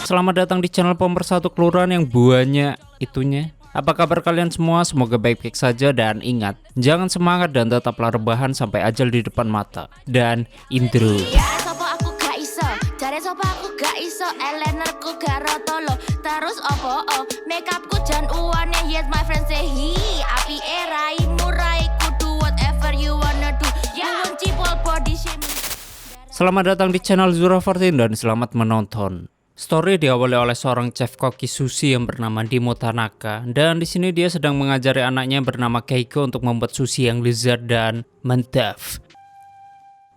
Selamat datang di channel pemersatu kelurahan yang buahnya itunya. Apa kabar kalian semua? Semoga baik-baik saja dan ingat, jangan semangat dan tetaplah rebahan sampai ajal di depan mata. Dan intro. Terus opo makeupku jan uane yes my friend say hi api erai murai kudu whatever you wanna do cipol body shaming. Selamat datang di channel Zura14 dan selamat menonton. Story diawali oleh seorang chef koki sushi yang bernama Dimo Tanaka, dan di sini dia sedang mengajari anaknya bernama Keiko untuk membuat sushi yang lezat dan mantap.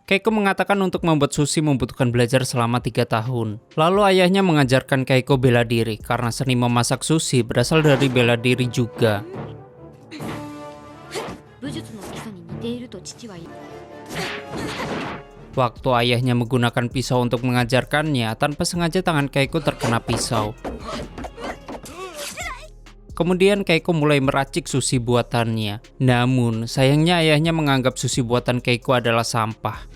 Keiko mengatakan untuk membuat sushi membutuhkan belajar selama 3 tahun. Lalu ayahnya mengajarkan Keiko bela diri karena seni memasak sushi berasal dari bela diri juga. Waktu ayahnya menggunakan pisau untuk mengajarkannya, tanpa sengaja tangan Keiko terkena pisau. Kemudian Keiko mulai meracik sushi buatannya. Namun, sayangnya ayahnya menganggap sushi buatan Keiko adalah sampah.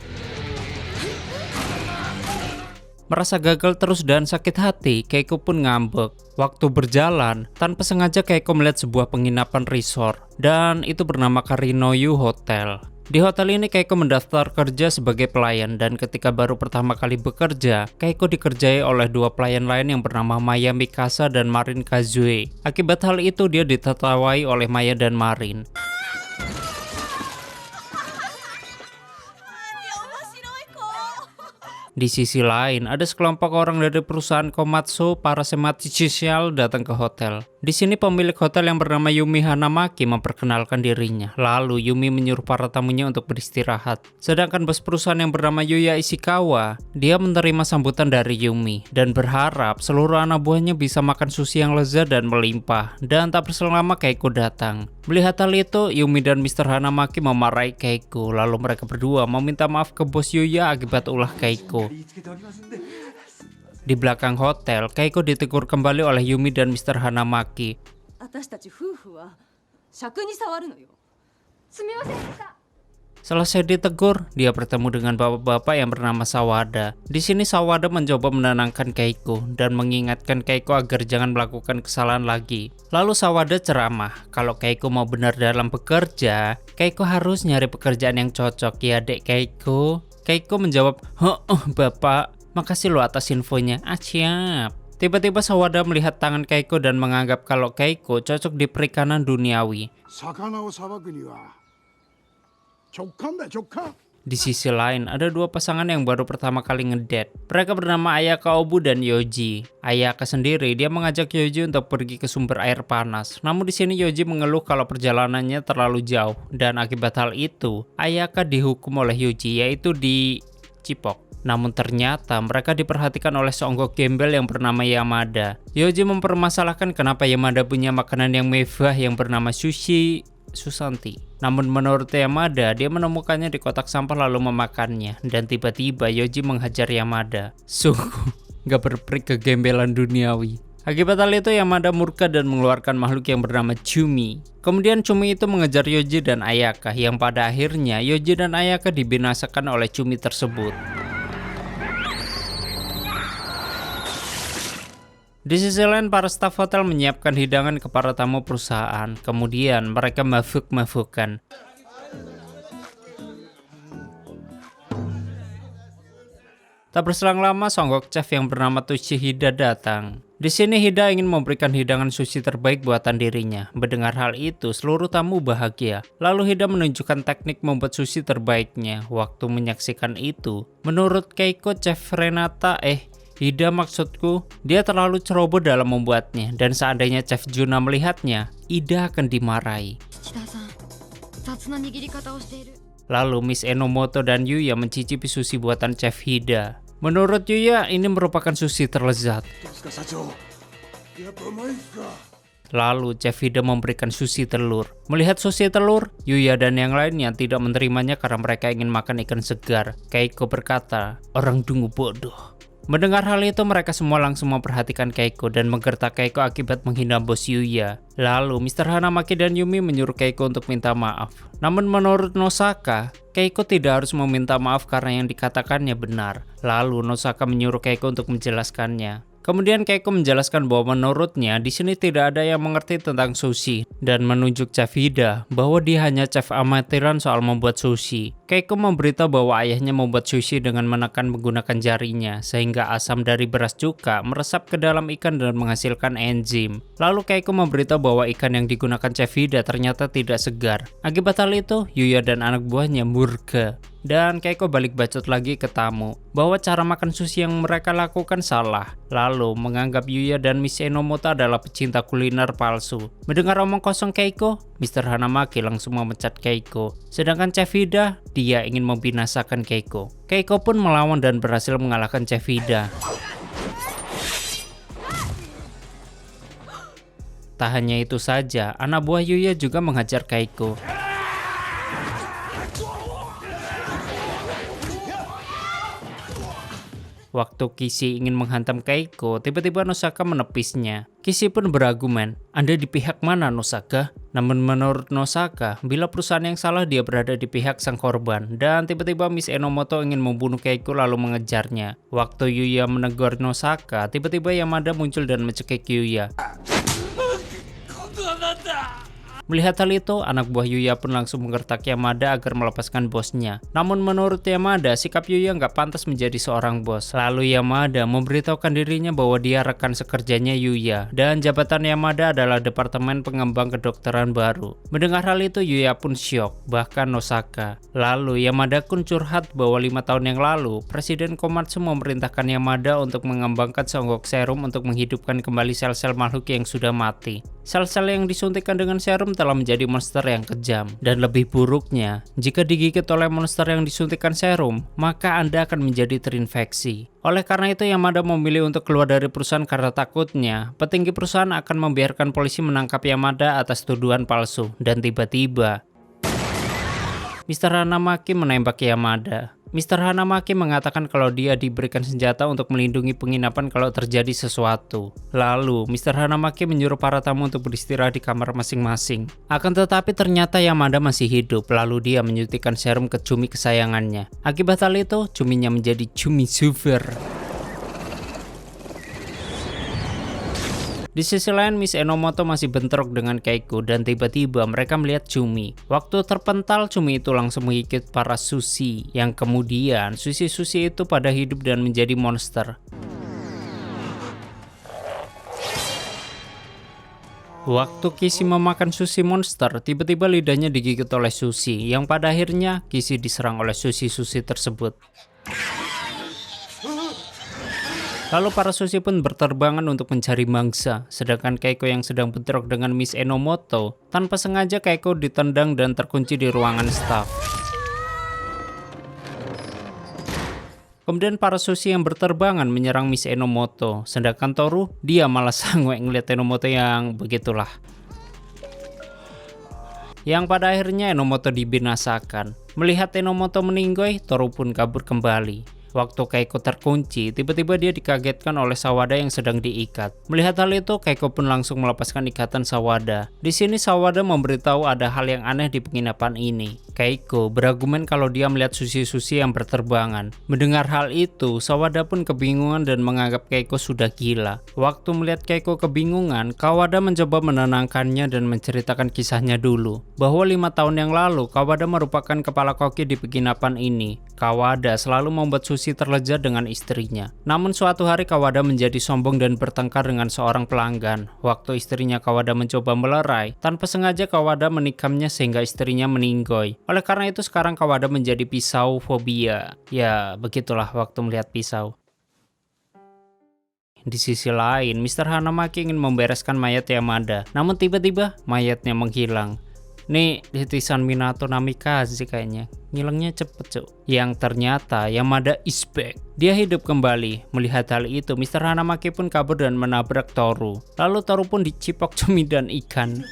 Merasa gagal terus dan sakit hati, Keiko pun ngambek. Waktu berjalan, tanpa sengaja Keiko melihat sebuah penginapan resort, dan itu bernama Karinoyu Hotel. Di hotel ini Keiko mendaftar kerja sebagai pelayan, dan ketika baru pertama kali bekerja, Keiko dikerjai oleh 2 pelayan lain yang bernama Maya Mikasa dan Marin Kazue. Akibat hal itu dia ditertawai oleh Maya dan Marin. Di sisi lain, ada sekelompok orang dari perusahaan Komatsu Parasemathicial datang ke hotel. Di sini pemilik hotel yang bernama Yumi Hanamaki memperkenalkan dirinya. Lalu Yumi menyuruh para tamunya untuk beristirahat. Sedangkan bos perusahaan yang bernama Yuya Ishikawa, dia menerima sambutan dari Yumi dan berharap seluruh anak buahnya bisa makan sushi yang lezat dan melimpah. Dan tak berselang lama Keiko datang. Melihat hal itu, Yumi dan Mr. Hanamaki memarahi Keiko. Lalu mereka berdua meminta maaf ke bos Yuya akibat ulah Keiko. Di belakang hotel, Keiko ditegur kembali oleh Yumi dan Mr. Hanamaki. Selesai ditegur, dia bertemu dengan bapak-bapak yang bernama Sawada. Di sini Sawada mencoba menenangkan Keiko dan mengingatkan Keiko agar jangan melakukan kesalahan lagi. Lalu Sawada ceramah, kalau Keiko mau benar dalam bekerja, Keiko harus nyari pekerjaan yang cocok ya dek Keiko. Keiko menjawab, bapak, makasih lo atas infonya. Siap. Tiba-tiba Sawada melihat tangan Keiko dan menganggap kalau Keiko cocok di perikanan duniawi. Di sisi lain, ada 2 pasangan yang baru pertama kali ngedate. Mereka bernama Ayaka Obu dan Yoji. Ayaka sendiri, dia mengajak Yoji untuk pergi ke sumber air panas. Namun di sini Yoji mengeluh kalau perjalanannya terlalu jauh. Dan akibat hal itu, Ayaka dihukum oleh Yoji, yaitu dicipok. Namun ternyata mereka diperhatikan oleh seonggok gembel yang bernama Yamada. Yoji mempermasalahkan kenapa Yamada punya makanan yang mewah yang bernama sushi Susanti. Namun menurut Yamada, dia menemukannya di kotak sampah lalu memakannya. Dan tiba-tiba Yoji menghajar Yamada. Sungguh gak berperi kegembelan duniawi. Akibat hal itu Yamada murka dan mengeluarkan makhluk yang bernama Chumi. Kemudian Chumi itu mengejar Yoji dan Ayaka, yang pada akhirnya Yoji dan Ayaka dibinasakan oleh Chumi tersebut. Di sisi lain, para staf hotel menyiapkan hidangan ke para tamu perusahaan. Kemudian mereka mabuk-mabukan. Tak berselang lama, songgok chef yang bernama Toshihida datang. Di sini Hida ingin memberikan hidangan sushi terbaik buatan dirinya. Mendengar hal itu, seluruh tamu bahagia. Lalu Hida menunjukkan teknik membuat sushi terbaiknya. Waktu menyaksikan itu, menurut Keiko, chef Renata, Hida maksudku, dia terlalu ceroboh dalam membuatnya, dan seandainya Chef Juna melihatnya, Ida akan dimarahi. Lalu Miss Enomoto dan Yuya mencicipi sushi buatan Chef Hida. Menurut Yuya, ini merupakan sushi terlezat. Lalu Chef Hida memberikan sushi telur. Melihat sushi telur, Yuya dan yang lainnya tidak menerimanya karena mereka ingin makan ikan segar. Keiko berkata, orang dungu bodoh. Mendengar hal itu, mereka semua langsung memperhatikan Keiko dan menggertak Keiko akibat menghina bos Yuya. Lalu Mr. Hanamaki dan Yumi menyuruh Keiko untuk minta maaf. Namun menurut Nosaka, Keiko tidak harus meminta maaf karena yang dikatakannya benar. Lalu Nosaka menyuruh Keiko untuk menjelaskannya. Kemudian Keiko menjelaskan bahwa menurutnya di sini tidak ada yang mengerti tentang sushi dan menunjuk Chef Hida bahwa dia hanya chef amatiran soal membuat sushi. Keiko memberitahu bahwa ayahnya membuat sushi dengan menekan menggunakan jarinya sehingga asam dari beras cuka meresap ke dalam ikan dan menghasilkan enzim. Lalu Keiko memberitahu bahwa ikan yang digunakan Chef Hida ternyata tidak segar. Akibat hal itu, Yuya dan anak buahnya murka. Dan Keiko balik bacot lagi ke tamu bahwa cara makan sushi yang mereka lakukan salah. Lalu menganggap Yuya dan Miss Enomoto adalah pecinta kuliner palsu. Mendengar omong kosong Keiko, Mr. Hanamaki langsung memecat Keiko. Sedangkan Chef Hida, dia ingin membinasakan Keiko. Keiko pun melawan dan berhasil mengalahkan Chef Hida. Tak hanya itu saja, anak buah Yuya juga menghajar Keiko. Waktu Kishi ingin menghantam Keiko, tiba-tiba Nosaka menepisnya. Kishi pun berargumen, "Anda di pihak mana, Nosaka?" Namun menurut Nosaka, bila perusahaan yang salah dia berada di pihak sang korban. Dan tiba-tiba Miss Enomoto ingin membunuh Keiko lalu mengejarnya. Waktu Yuya menegur Nosaka, tiba-tiba Yamada muncul dan mencekik Yuya. Melihat hal itu, anak buah Yuya pun langsung menggertak Yamada agar melepaskan bosnya. Namun menurut Yamada, sikap Yuya nggak pantas menjadi seorang bos. Lalu Yamada memberitahukan dirinya bahwa dia rekan sekerjanya Yuya. Dan jabatan Yamada adalah Departemen Pengembang Kedokteran baru. Mendengar hal itu, Yuya pun syok, bahkan Nosaka. Lalu Yamada pun curhat bahwa 5 tahun yang lalu, Presiden Komatsu memerintahkan Yamada untuk mengembangkan songgok serum untuk menghidupkan kembali sel-sel makhluk yang sudah mati. Sel-sel yang disuntikkan dengan serum telah menjadi monster yang kejam. Dan lebih buruknya, jika digigit oleh monster yang disuntikkan serum, maka Anda akan menjadi terinfeksi. Oleh karena itu, Yamada memilih untuk keluar dari perusahaan karena takutnya petinggi perusahaan akan membiarkan polisi menangkap Yamada atas tuduhan palsu. Dan tiba-tiba, Mr. Hanamaki menembak Yamada. Mr. Hanamaki mengatakan kalau dia diberikan senjata untuk melindungi penginapan kalau terjadi sesuatu. Lalu, Mr. Hanamaki menyuruh para tamu untuk beristirahat di kamar masing-masing. Akan tetapi ternyata Yamada masih hidup, lalu dia menyuntikkan serum ke cumi kesayangannya. Akibat hal itu, cuminya menjadi cumi super. Di sisi lain, Miss Enomoto masih bentrok dengan Keiko dan tiba-tiba mereka melihat Cumi. Waktu terpental, Cumi itu langsung menggigit para sushi, yang kemudian sushi-sushi itu pada hidup dan menjadi monster. Waktu Kishi memakan sushi monster, tiba-tiba lidahnya digigit oleh sushi, yang pada akhirnya Kishi diserang oleh sushi-sushi tersebut. Lalu para sushi pun berterbangan untuk mencari mangsa, sedangkan Keiko yang sedang bentrok dengan Miss Enomoto, tanpa sengaja Keiko ditendang dan terkunci di ruangan staf. Kemudian para sushi yang berterbangan menyerang Miss Enomoto, sedangkan Toru, dia malah sanggup ngeliat Enomoto yang begitulah. Yang pada akhirnya Enomoto dibinasakan. Melihat Enomoto meninggoy, Toru pun kabur kembali. Waktu Keiko terkunci, tiba-tiba dia dikagetkan oleh Sawada yang sedang diikat. Melihat hal itu, Keiko pun langsung melepaskan ikatan Sawada. Di sini Sawada memberitahu ada hal yang aneh di penginapan ini. Keiko berargumen kalau dia melihat sushi-sushi yang berterbangan. Mendengar hal itu, Sawada pun kebingungan dan menganggap Keiko sudah gila. Waktu melihat Keiko kebingungan, Kawada mencoba menenangkannya dan menceritakan kisahnya dulu. Bahwa 5 tahun yang lalu, Kawada merupakan kepala koki di penginapan ini. Kawada selalu membuat sushi terlezat dengan istrinya. Namun suatu hari Kawada menjadi sombong dan bertengkar dengan seorang pelanggan. Waktu istrinya Kawada mencoba melerai, tanpa sengaja Kawada menikamnya sehingga istrinya meninggoy. Oleh karena itu sekarang Kawada menjadi pisau fobia. Ya, begitulah waktu melihat pisau. Di sisi lain, Mr. Hanamaki ingin membereskan mayat Yamada. Namun tiba-tiba mayatnya menghilang. Nih, titisan Minato Namikaze kayaknya. Ngilangnya cepet cuk. Yang ternyata Yamada is back. Dia hidup kembali. Melihat hal itu, Mr. Hanamaki pun kabur dan menabrak Toru. Lalu Toru pun dicipok cumi dan ikan.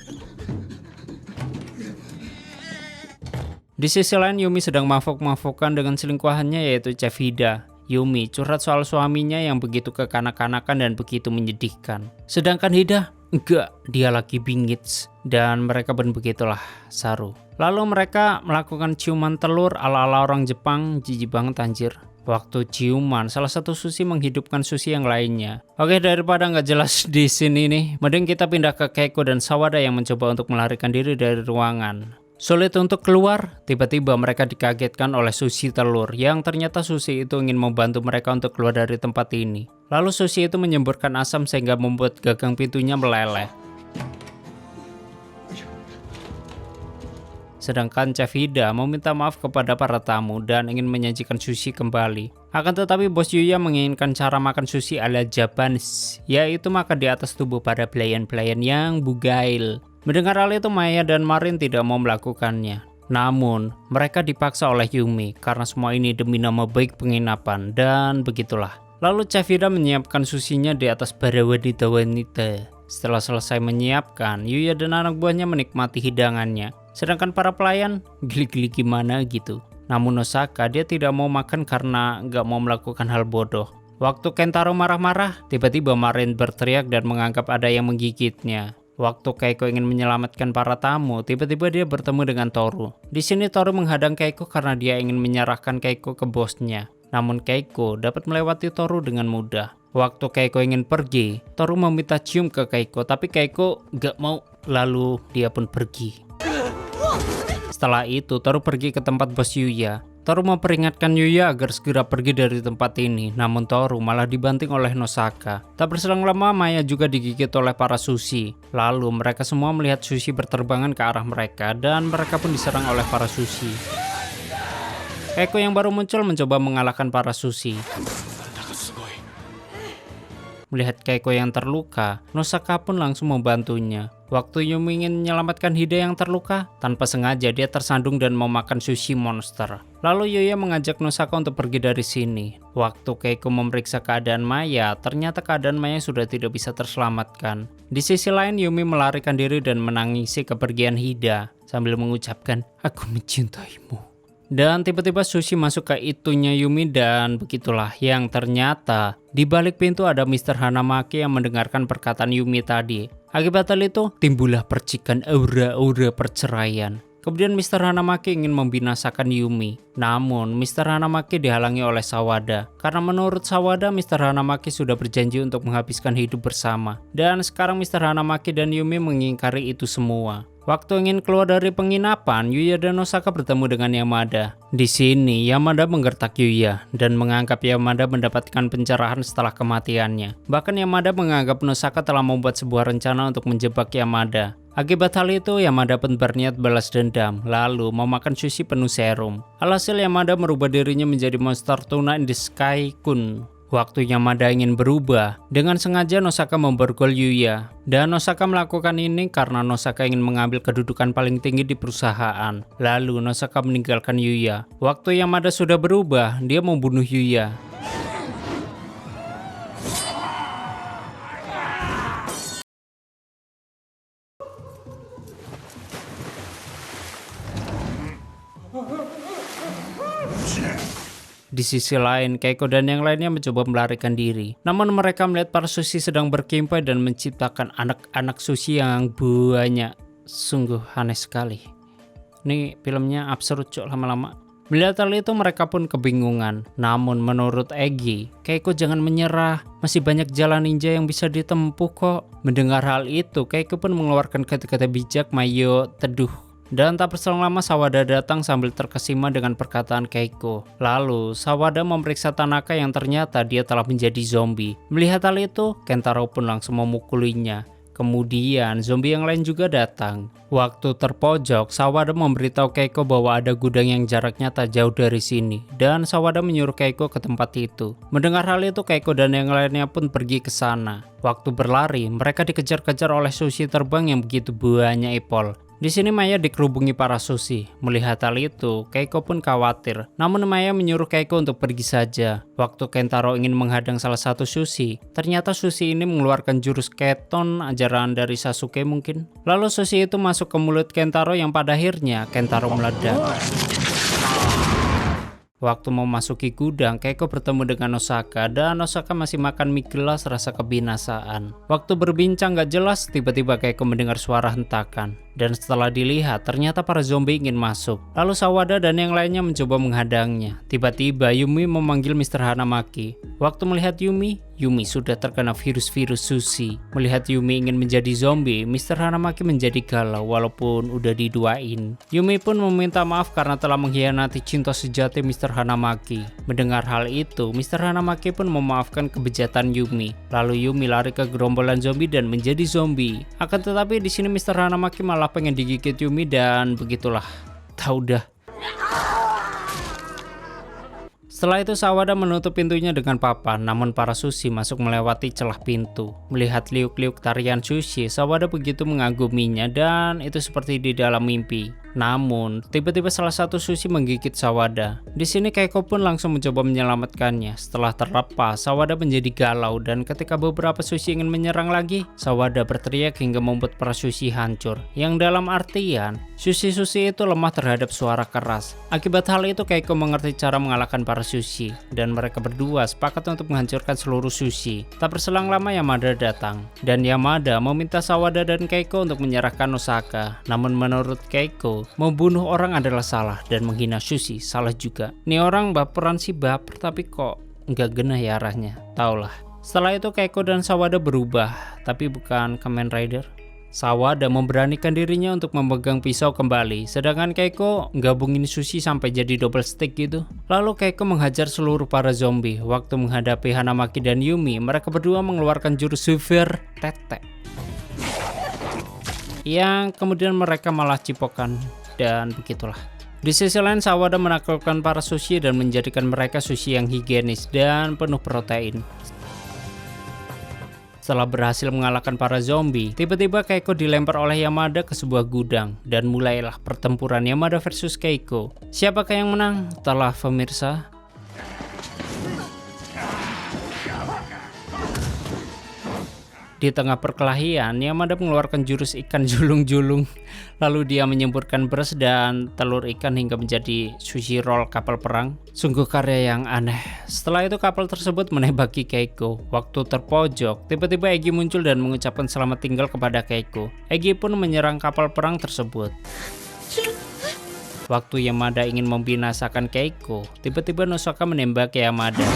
Di sisi lain, Yumi sedang mafuk-mafukan dengan selingkuhannya yaitu Chef Hida. Yumi curhat soal suaminya yang begitu kekanak-kanakan dan begitu menyedihkan. Sedangkan Hida, enggak, dia lagi bingits. Dan mereka pun begitulah, saru. Lalu mereka melakukan ciuman telur ala-ala orang Jepang, jijik banget anjir. Waktu ciuman, salah satu sushi menghidupkan sushi yang lainnya. Oke, daripada nggak jelas di sini nih, mending kita pindah ke Keiko dan Sawada yang mencoba untuk melarikan diri dari ruangan. Sulit untuk keluar, tiba-tiba mereka dikagetkan oleh Sushi telur yang ternyata Sushi itu ingin membantu mereka untuk keluar dari tempat ini. Lalu Sushi itu menyemburkan asam sehingga membuat gagang pintunya meleleh. Sedangkan Chef Hida meminta maaf kepada para tamu dan ingin menyajikan sushi kembali. Akan tetapi bos Yuya menginginkan cara makan sushi ala Japanese, yaitu makan di atas tubuh para pelayan-pelayan yang bugail. Mendengar hal itu, Maya dan Marin tidak mau melakukannya. Namun, mereka dipaksa oleh Yumi karena semua ini demi nama baik penginapan, dan begitulah. Lalu Chef Hida menyiapkan sushinya di atas para wanita-wanita. Setelah selesai menyiapkan, Yuya dan anak buahnya menikmati hidangannya. Sedangkan para pelayan, geli-geli gimana gitu. Namun Nosaka, dia tidak mau makan karena nggak mau melakukan hal bodoh. Waktu Kentaro marah-marah, tiba-tiba Marin berteriak dan menganggap ada yang menggigitnya. Waktu Keiko ingin menyelamatkan para tamu, tiba-tiba dia bertemu dengan Toru. Di sini Toru menghadang Keiko karena dia ingin menyerahkan Keiko ke bosnya. Namun Keiko dapat melewati Toru dengan mudah. Waktu Keiko ingin pergi, Toru meminta cium ke Keiko, tapi Keiko nggak mau, lalu dia pun pergi. Setelah itu, Toru pergi ke tempat bos Yuya. Toru memperingatkan Yuya agar segera pergi dari tempat ini, namun Toru malah dibanting oleh Nosaka. Tak berselang lama, Maya juga digigit oleh para sushi. Lalu mereka semua melihat sushi berterbangan ke arah mereka dan mereka pun diserang oleh para sushi. Keiko yang baru muncul mencoba mengalahkan para sushi. Melihat Keiko yang terluka, Nosaka pun langsung membantunya. Waktu Yumi ingin menyelamatkan Hida yang terluka, tanpa sengaja dia tersandung dan memakan sushi monster. Lalu Yuya mengajak Nosaka untuk pergi dari sini. Waktu Keiko memeriksa keadaan Maya, ternyata keadaan Maya sudah tidak bisa terselamatkan. Di sisi lain, Yumi melarikan diri dan menangisi kepergian Hida sambil mengucapkan, "Aku mencintaimu." Dan tiba-tiba Sushi masuk ke itunya Yumi dan begitulah yang ternyata di balik pintu ada Mr. Hanamaki yang mendengarkan perkataan Yumi tadi. Akibat hal itu timbullah percikan aura-aura perceraian. Kemudian Mr. Hanamaki ingin membinasakan Yumi. Namun Mr. Hanamaki dihalangi oleh Sawada. Karena menurut Sawada, Mr. Hanamaki sudah berjanji untuk menghabiskan hidup bersama. Dan sekarang Mr. Hanamaki dan Yumi mengingkari itu semua. Waktu ingin keluar dari penginapan, Yuya dan Nosaka bertemu dengan Yamada. Di sini, Yamada menggertak Yuya dan menganggap Yamada mendapatkan pencerahan setelah kematiannya. Bahkan Yamada menganggap Nosaka telah membuat sebuah rencana untuk menjebak Yamada. Akibat hal itu, Yamada pun berniat balas dendam, lalu memakan sushi penuh serum. Alhasil Yamada merubah dirinya menjadi monster tuna in the sky kun. Waktu Yamada ingin berubah, dengan sengaja Nosaka memborgol Yuya. Dan Nosaka melakukan ini karena Nosaka ingin mengambil kedudukan paling tinggi di perusahaan. Lalu Nosaka meninggalkan Yuya. Waktu Yamada sudah berubah, dia membunuh Yuya. Di sisi lain, Keiko dan yang lainnya mencoba melarikan diri. Namun mereka melihat para sushi sedang berkimpai dan menciptakan anak-anak sushi yang banyak. Sungguh aneh sekali. Ini filmnya absurd cok lama-lama. Melihat hal itu mereka pun kebingungan. Namun menurut Egi, Keiko jangan menyerah. Masih banyak jalan ninja yang bisa ditempuh kok. Mendengar hal itu, Keiko pun mengeluarkan kata-kata bijak Mayo teduh. Dan tak berselang lama Sawada datang sambil terkesima dengan perkataan Keiko. Lalu Sawada memeriksa Tanaka yang ternyata dia telah menjadi zombie. Melihat hal itu, Kentaro pun langsung memukulinya. Kemudian zombie yang lain juga datang. Waktu terpojok, Sawada memberitahu Keiko bahwa ada gudang yang jaraknya tak jauh dari sini. Dan Sawada menyuruh Keiko ke tempat itu. Mendengar hal itu, Keiko dan yang lainnya pun pergi ke sana. Waktu berlari, mereka dikejar-kejar oleh sushi terbang yang begitu banyak ipol. Di sini Maya dikerubungi para sushi. Melihat hal itu, Keiko pun khawatir. Namun Maya menyuruh Keiko untuk pergi saja. Waktu Kentaro ingin menghadang salah satu sushi, ternyata sushi ini mengeluarkan jurus keton ajaran dari Sasuke mungkin. Lalu sushi itu masuk ke mulut Kentaro yang pada akhirnya Kentaro meledak. Waktu memasuki gudang, Keiko bertemu dengan Nosaka dan Nosaka masih makan mie gelas rasa kebinasaan. Waktu berbincang gak jelas, tiba-tiba Keiko mendengar suara hentakan. Dan setelah dilihat, ternyata para zombie ingin masuk. Lalu Sawada dan yang lainnya mencoba menghadangnya. Tiba-tiba Yumi memanggil Mr. Hanamaki. Waktu melihat Yumi sudah terkena virus-virus sushi. Melihat Yumi ingin menjadi zombie, Mr. Hanamaki menjadi galau walaupun udah diduain. Yumi pun meminta maaf karena telah mengkhianati cinta sejati Mr. Hanamaki. Mendengar hal itu, Mr. Hanamaki pun memaafkan kebejatan Yumi. Lalu Yumi lari ke gerombolan zombie dan menjadi zombie. Akan tetapi di sini Mr. Hanamaki malah pengen digigit Yumi dan begitulah. Tahu dah. Setelah itu Sawada menutup pintunya dengan papan, namun para sushi masuk melewati celah pintu. Melihat liuk-liuk tarian sushi, Sawada begitu mengaguminya dan itu seperti di dalam mimpi. Namun, tiba-tiba salah satu sushi menggigit Sawada. Di sini Keiko pun langsung mencoba menyelamatkannya. Setelah terlepas, Sawada menjadi galau dan ketika beberapa sushi ingin menyerang lagi, Sawada berteriak hingga membuat para sushi hancur. Yang dalam artian, sushi-sushi itu lemah terhadap suara keras. Akibat hal itu, Keiko mengerti cara mengalahkan para sushi dan mereka berdua sepakat untuk menghancurkan seluruh sushi. Tak berselang lama Yamada datang dan Yamada meminta Sawada dan Keiko untuk menyerahkan Nosaka. Namun menurut Keiko, membunuh orang adalah salah dan menghina sushi salah juga. Nih orang baperan sih baper tapi kok nggak genah ya arahnya. Taulah. Setelah itu Keiko dan Sawada berubah, tapi bukan Kamen Rider. Sawada memberanikan dirinya untuk memegang pisau kembali, sedangkan Keiko gabungin sushi sampai jadi double stick gitu. Lalu Keiko menghajar seluruh para zombie. Waktu menghadapi Hanamaki dan Yumi, mereka berdua mengeluarkan jurus super tete, yang kemudian mereka malah cipokan dan begitulah. Di sisi lain Sawada menaklukkan para sushi dan menjadikan mereka sushi yang higienis dan penuh protein. Setelah berhasil mengalahkan para zombie, tiba-tiba Keiko dilempar oleh Yamada ke sebuah gudang dan mulailah pertempuran Yamada versus Keiko. Siapakah yang menang? Telah pemirsa. Di tengah perkelahian, Yamada mengeluarkan jurus ikan julung-julung. Lalu dia menyemburkan beras dan telur ikan hingga menjadi sushi roll kapal perang. Sungguh karya yang aneh. Setelah itu kapal tersebut menembaki Keiko. Waktu terpojok, tiba-tiba Egi muncul dan mengucapkan selamat tinggal kepada Keiko. Egi pun menyerang kapal perang tersebut. Waktu Yamada ingin membinasakan Keiko, tiba-tiba Nosaka menembak Yamada.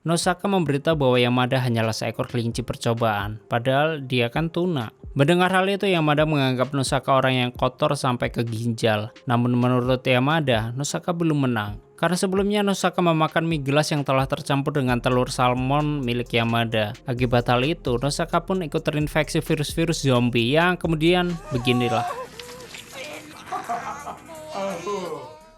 Nosaka memberitahu bahwa Yamada hanyalah seekor kelinci percobaan, padahal dia kan tuna. Mendengar hal itu, Yamada menganggap Nosaka orang yang kotor sampai ke ginjal. Namun menurut Yamada, Nosaka belum menang. Karena sebelumnya Nosaka memakan mie gelas yang telah tercampur dengan telur salmon milik Yamada. Akibat hal itu, Nosaka pun ikut terinfeksi virus-virus zombie yang kemudian beginilah.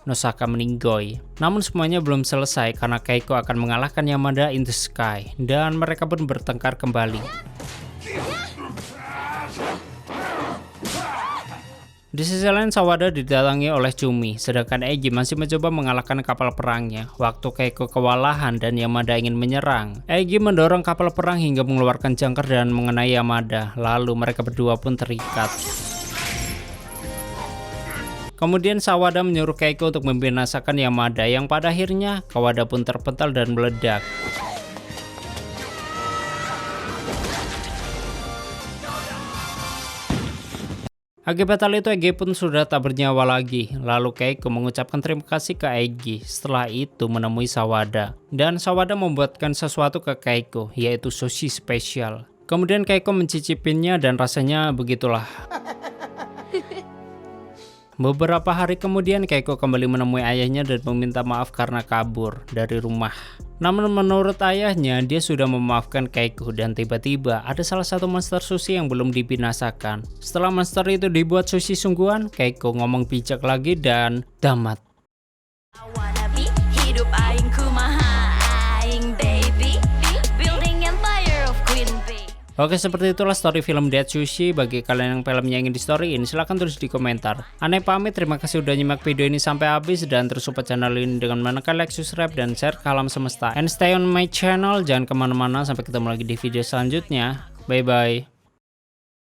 Nosaka meninggoy. Namun semuanya belum selesai karena Keiko akan mengalahkan Yamada in the sky dan mereka pun bertengkar kembali. Di sisi lain Sawada didatangi oleh Chumi, sedangkan Egi masih mencoba mengalahkan kapal perangnya. Waktu Keiko kewalahan dan Yamada ingin menyerang, Egi mendorong kapal perang hingga mengeluarkan jangkar dan mengenai Yamada, lalu mereka berdua pun terikat. Kemudian Sawada menyuruh Keiko untuk membinasakan Yamada yang pada akhirnya Kawada pun terpental dan meledak. Akibat hal itu Egi pun sudah tak bernyawa lagi. Lalu Keiko mengucapkan terima kasih ke Egi. Setelah itu menemui Sawada. Dan Sawada membuatkan sesuatu ke Keiko, yaitu sushi spesial. Kemudian Keiko mencicipinnya dan rasanya begitulah. Beberapa hari kemudian Keiko kembali menemui ayahnya dan meminta maaf karena kabur dari rumah. Namun menurut ayahnya dia sudah memaafkan Keiko dan tiba-tiba ada salah satu monster sushi yang belum dibinasakan. Setelah monster itu dibuat sushi sungguhan, Keiko ngomong bijak lagi dan tamat. Oke, seperti itulah story film Dead Sushi. Bagi kalian yang filmnya ingin di storyin, silahkan tulis di komentar. Aneh pamit, terima kasih udah nyimak video ini sampai habis dan terus support channel ini dengan menekan like, subscribe, dan share ke alam semesta. And stay on my channel, jangan kemana-mana, sampai ketemu lagi di video selanjutnya. Bye bye.